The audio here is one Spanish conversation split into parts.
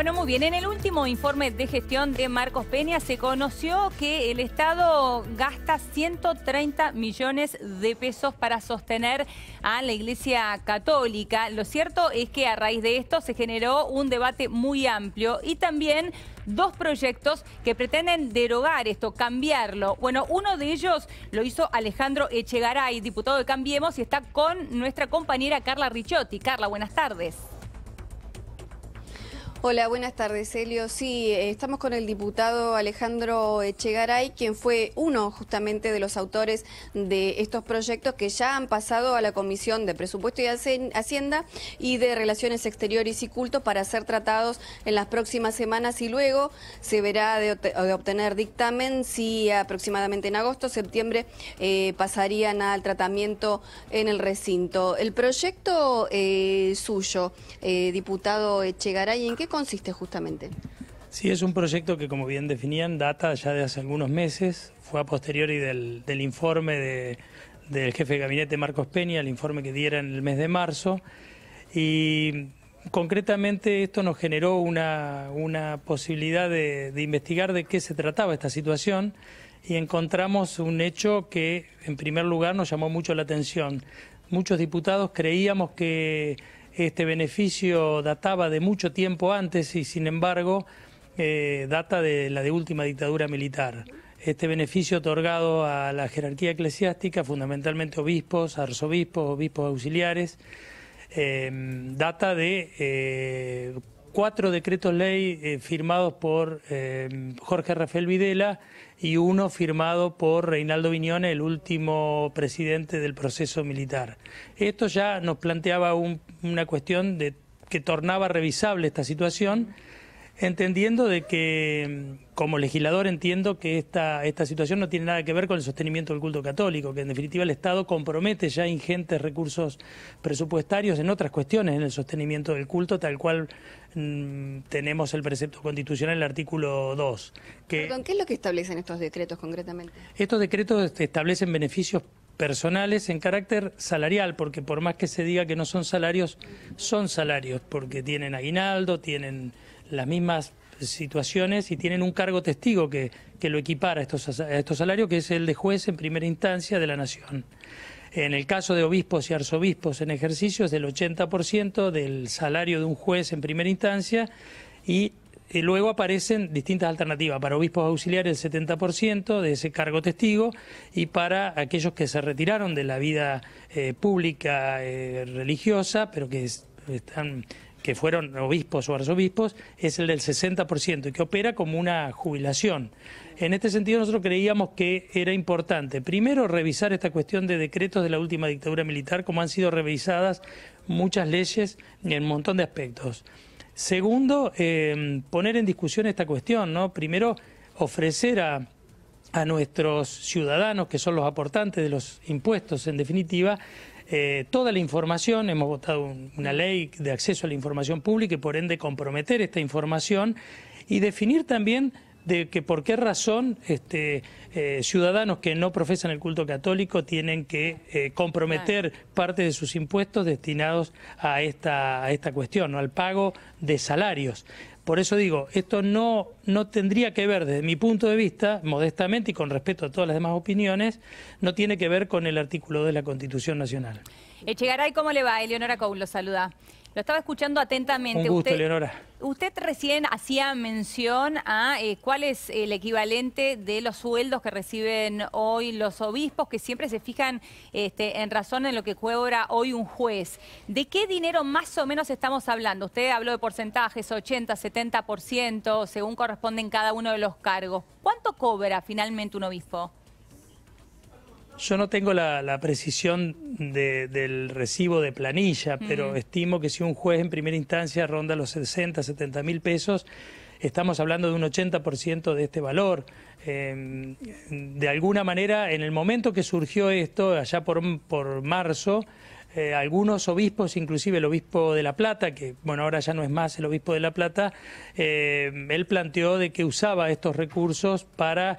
Bueno, muy bien. En el último informe de gestión de Marcos Peña se conoció que el Estado gasta 130 millones de pesos para sostener a la Iglesia Católica. Lo cierto es que a raíz de esto se generó un debate muy amplio y también dos proyectos que pretenden derogar esto, cambiarlo. Bueno, uno de ellos lo hizo Alejandro Echegaray, diputado de Cambiemos, y está con nuestra compañera Carla Ricciotti. Carla, buenas tardes. Hola, buenas tardes, Helio. Sí, estamos con el diputado Alejandro Echegaray, quien fue uno justamente de los autores de estos proyectos que ya han pasado a la Comisión de Presupuesto y Hacienda y de Relaciones Exteriores y Culto para ser tratados en las próximas semanas, y luego se verá de obtener dictamen si aproximadamente en agosto o septiembre pasarían al tratamiento en el recinto. El proyecto suyo, diputado Echegaray, ¿en qué consiste justamente? Sí, es un proyecto que, como bien definían, data ya de hace algunos meses. Fue a posteriori del informe del jefe de gabinete Marcos Peña, el informe que diera en el mes de marzo. Y concretamente esto nos generó una posibilidad de investigar de qué se trataba esta situación, y encontramos un hecho que, en primer lugar, nos llamó mucho la atención. Muchos diputados creíamos que este beneficio databa de mucho tiempo antes y, sin embargo, data de la última dictadura militar. Este beneficio otorgado a la jerarquía eclesiástica, fundamentalmente obispos, arzobispos, obispos auxiliares, data de 4 decretos ley firmados por Jorge Rafael Videla y uno firmado por Reinaldo Viñones, el último presidente del proceso militar. Esto ya nos planteaba una cuestión que tornaba revisable esta situación, entendiendo de que, como legislador, entiendo que esta situación no tiene nada que ver con el sostenimiento del culto católico, que en definitiva el Estado compromete ya ingentes recursos presupuestarios en otras cuestiones en el sostenimiento del culto, tal cual tenemos el precepto constitucional, el artículo 2. Perdón, ¿qué es lo que establecen estos decretos concretamente? Estos decretos establecen beneficios personales en carácter salarial, porque por más que se diga que no son salarios, porque tienen aguinaldo, tienen las mismas situaciones y tienen un cargo testigo que lo equipara a estos salarios, que es el de juez en primera instancia de la Nación. En el caso de obispos y arzobispos en ejercicio es del 80% del salario de un juez en primera instancia, y luego aparecen distintas alternativas. Para obispos auxiliares el 70% de ese cargo testigo, y para aquellos que se retiraron de la vida pública religiosa, pero que fueron obispos o arzobispos, es el del 60%, y que opera como una jubilación. En este sentido, nosotros creíamos que era importante, primero, revisar esta cuestión de decretos de la última dictadura militar, como han sido revisadas muchas leyes en un montón de aspectos. Segundo, poner en discusión esta cuestión, ¿no? Primero, ofrecer a nuestros ciudadanos, que son los aportantes de los impuestos, en definitiva, toda la información. Hemos votado una ley de acceso a la información pública y, por ende, comprometer esta información y definir también de que por qué razón ciudadanos que no profesan el culto católico tienen que comprometer parte de sus impuestos destinados a esta cuestión, ¿no? Al pago de salarios. Por eso digo, esto no tendría que ver, desde mi punto de vista, modestamente y con respeto a todas las demás opiniones, no tiene que ver con el artículo 2 de la Constitución Nacional. Echegaray, ¿cómo le va? Eleonora Coul lo saluda. Lo estaba escuchando atentamente. Un gusto, Eleonora. Usted recién hacía mención a cuál es el equivalente de los sueldos que reciben hoy los obispos, que siempre se fijan en razón en lo que cobra hoy un juez. ¿De qué dinero más o menos estamos hablando? Usted habló de porcentajes, 80, 70%, según corresponden cada uno de los cargos. ¿Cuánto cobra finalmente un obispo? Yo no tengo la precisión del recibo de planilla, pero estimo que si un juez en primera instancia ronda los 60, 70 mil pesos, estamos hablando de un 80% de este valor. De alguna manera, en el momento que surgió esto, allá por marzo, algunos obispos, inclusive el obispo de La Plata, que bueno, ahora ya no es más el obispo de La Plata, él planteó de que usaba estos recursos para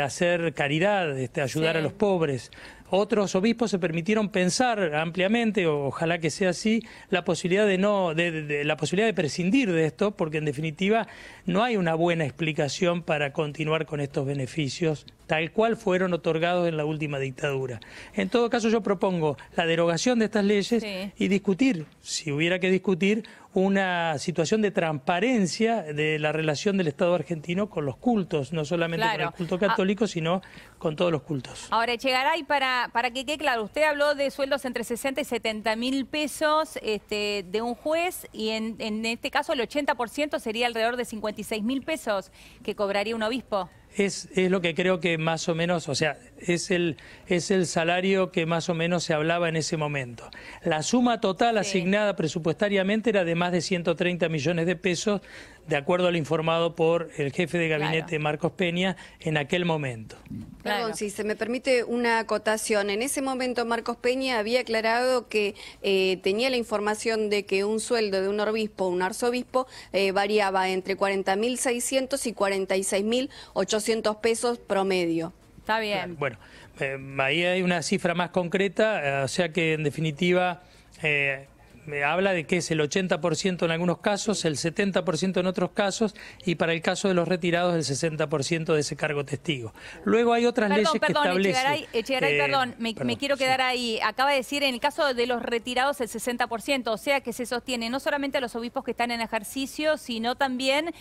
hacer caridad, ayudar a los pobres. otros obispos se permitieron pensar ampliamente, ojalá que sea así, la posibilidad la posibilidad de prescindir de esto, porque en definitiva no hay una buena explicación para continuar con estos beneficios tal cual fueron otorgados en la última dictadura. En todo caso, yo propongo la derogación de estas leyes y discutir, si hubiera que discutir, una situación de transparencia de la relación del Estado argentino con los cultos, no solamente con el culto católico, sino con todos los cultos. Ahora, Echegaray, para que quede claro, usted habló de sueldos entre 60 y 70 mil pesos de un juez, y en este caso el 80% sería alrededor de 56 mil pesos que cobraría un obispo. Es lo que creo que más o menos, o sea, es el salario que más o menos se hablaba en ese momento. La suma total asignada presupuestariamente era de más de 130 millones de pesos, de acuerdo a lo informado por el jefe de gabinete Marcos Peña en aquel momento. Perdón, si se me permite una acotación. En ese momento Marcos Peña había aclarado que tenía la información de que un sueldo de un obispo o un arzobispo variaba entre 40.600 y 46.800 pesos promedio. Está bien. Bueno, ahí hay una cifra más concreta, o sea que en definitiva me habla de que es el 80% en algunos casos, el 70% en otros casos, y para el caso de los retirados el 60% de ese cargo testigo. Luego hay otras leyes que establecen... Echegaray, perdón, me quiero quedar ahí. Acaba de decir, en el caso de los retirados, el 60%, o sea que se sostiene no solamente a los obispos que están en ejercicio, sino también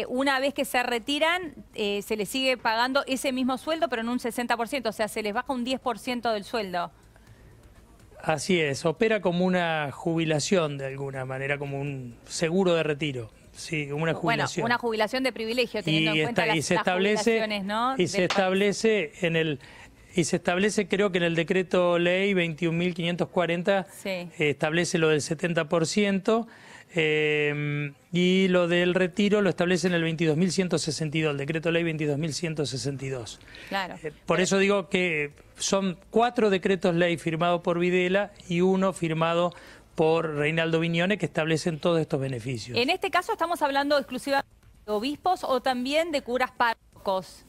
una vez que se retiran, se les sigue pagando ese mismo sueldo, pero en un 60%, o sea, se les baja un 10% del sueldo. Así es, opera como una jubilación de alguna manera, como un seguro de retiro. Sí, una jubilación. Bueno, una jubilación de privilegio, teniendo en cuenta las jubilaciones, ¿no? Y se establece creo que en el decreto ley 21.540 establece lo del 70%. Y lo del retiro lo establece en el 22.162, el decreto ley 22.162. Claro. Por eso digo que son 4 decretos ley firmados por Videla y 1 firmado por Reinaldo Viñone que establecen todos estos beneficios. En este caso estamos hablando exclusivamente de obispos o también de curas párrocos.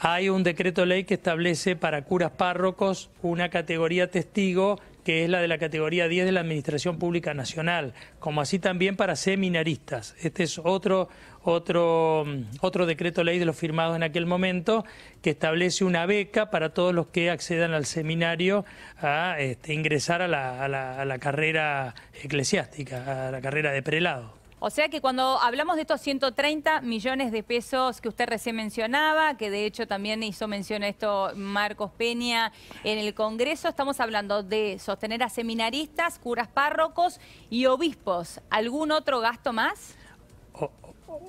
Hay un decreto ley que establece para curas párrocos una categoría testigo que es la de la categoría 10 de la Administración Pública Nacional, como así también para seminaristas. Este es otro decreto ley de los firmados en aquel momento que establece una beca para todos los que accedan al seminario a ingresar a la carrera eclesiástica, a la carrera de prelado. O sea que cuando hablamos de estos 130 millones de pesos que usted recién mencionaba, que de hecho también hizo mención a esto Marcos Peña en el Congreso, estamos hablando de sostener a seminaristas, curas párrocos y obispos. ¿Algún otro gasto más?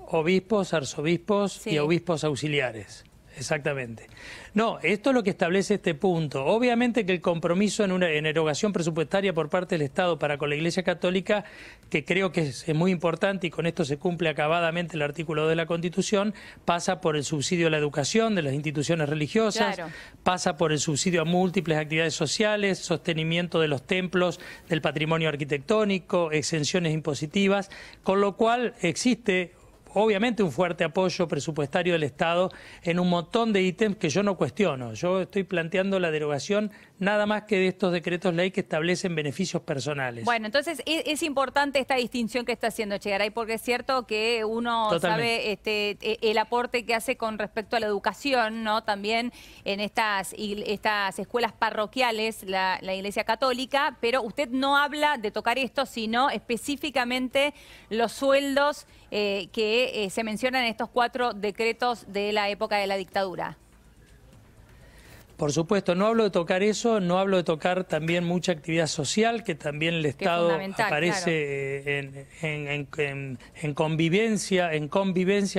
Obispos, arzobispos y obispos auxiliares. Exactamente. No, esto es lo que establece este punto. Obviamente que el compromiso en erogación presupuestaria por parte del Estado para con la Iglesia Católica, que creo que es muy importante y con esto se cumple acabadamente el artículo 2 de la Constitución, pasa por el subsidio a la educación de las instituciones religiosas, pasa por el subsidio a múltiples actividades sociales, sostenimiento de los templos, del patrimonio arquitectónico, exenciones impositivas, con lo cual existe obviamente un fuerte apoyo presupuestario del Estado en un montón de ítems que yo no cuestiono. Yo estoy planteando la derogación nada más que de estos decretos ley que establecen beneficios personales. Bueno, entonces es importante esta distinción que está haciendo Echegaray, porque es cierto que uno sabe el aporte que hace con respecto a la educación, ¿no? También en estas escuelas parroquiales, la Iglesia Católica, pero usted no habla de tocar esto, sino específicamente los sueldos que se mencionan en estos 4 decretos de la época de la dictadura. Por supuesto, no hablo de tocar eso, no hablo de tocar también mucha actividad social, que también el Estado aparece en convivencia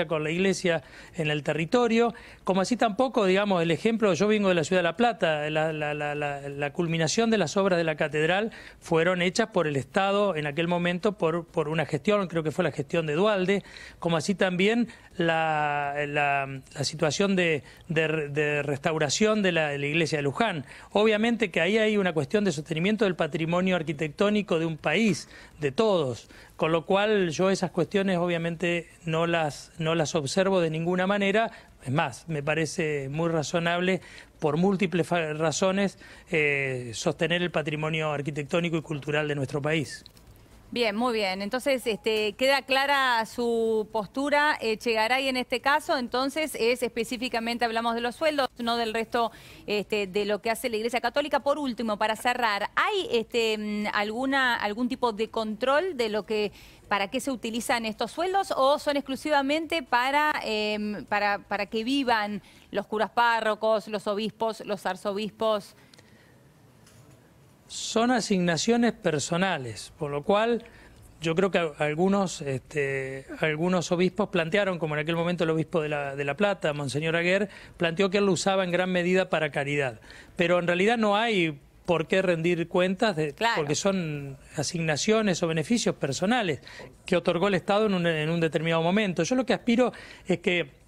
con la Iglesia en el territorio, como así tampoco, digamos, el ejemplo, yo vengo de la ciudad de La Plata, la culminación de las obras de la catedral fueron hechas por el Estado en aquel momento por una gestión, creo que fue la gestión de Duhalde, como así también la situación de restauración de la de la iglesia de Luján. Obviamente que ahí hay una cuestión de sostenimiento del patrimonio arquitectónico de un país, de todos, con lo cual yo esas cuestiones obviamente no las observo de ninguna manera. Es más, me parece muy razonable, por múltiples razones, sostener el patrimonio arquitectónico y cultural de nuestro país. Bien, muy bien. Entonces, queda clara su postura, Echegaray en este caso. Entonces, específicamente hablamos de los sueldos, no del resto de lo que hace la Iglesia Católica. Por último, para cerrar, ¿hay algún tipo de control de para qué se utilizan estos sueldos o son exclusivamente para que vivan los curas párrocos, los obispos, los arzobispos? Son asignaciones personales, por lo cual yo creo que algunos obispos plantearon, como en aquel momento el obispo de La Plata, Monseñor Aguer, planteó que él lo usaba en gran medida para caridad. Pero en realidad no hay por qué rendir cuentas, porque son asignaciones o beneficios personales que otorgó el Estado en un determinado momento. Yo lo que aspiro es que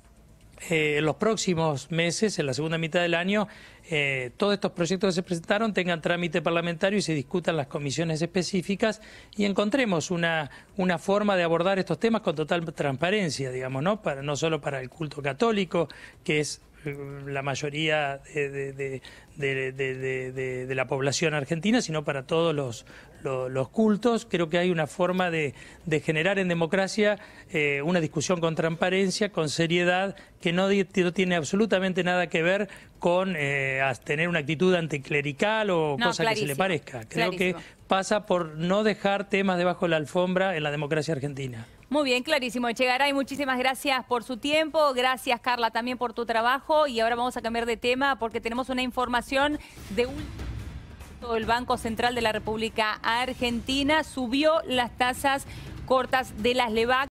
en los próximos meses, en la segunda mitad del año, todos estos proyectos que se presentaron tengan trámite parlamentario y se discutan las comisiones específicas y encontremos una forma de abordar estos temas con total transparencia, digamos, ¿no? No solo para el culto católico, que es la mayoría de la población argentina, sino para todos los cultos. Creo que hay una forma de generar en democracia una discusión con transparencia, con seriedad, que no tiene absolutamente nada que ver con tener una actitud anticlerical o cosa que se le parezca. Creo que pasa por no dejar temas debajo de la alfombra en la democracia argentina. Muy bien, clarísimo. Echegaray, muchísimas gracias por su tiempo. Gracias, Carla, también por tu trabajo. Y ahora vamos a cambiar de tema porque tenemos una información de el Banco Central de la República Argentina subió las tasas cortas de las LEVAC.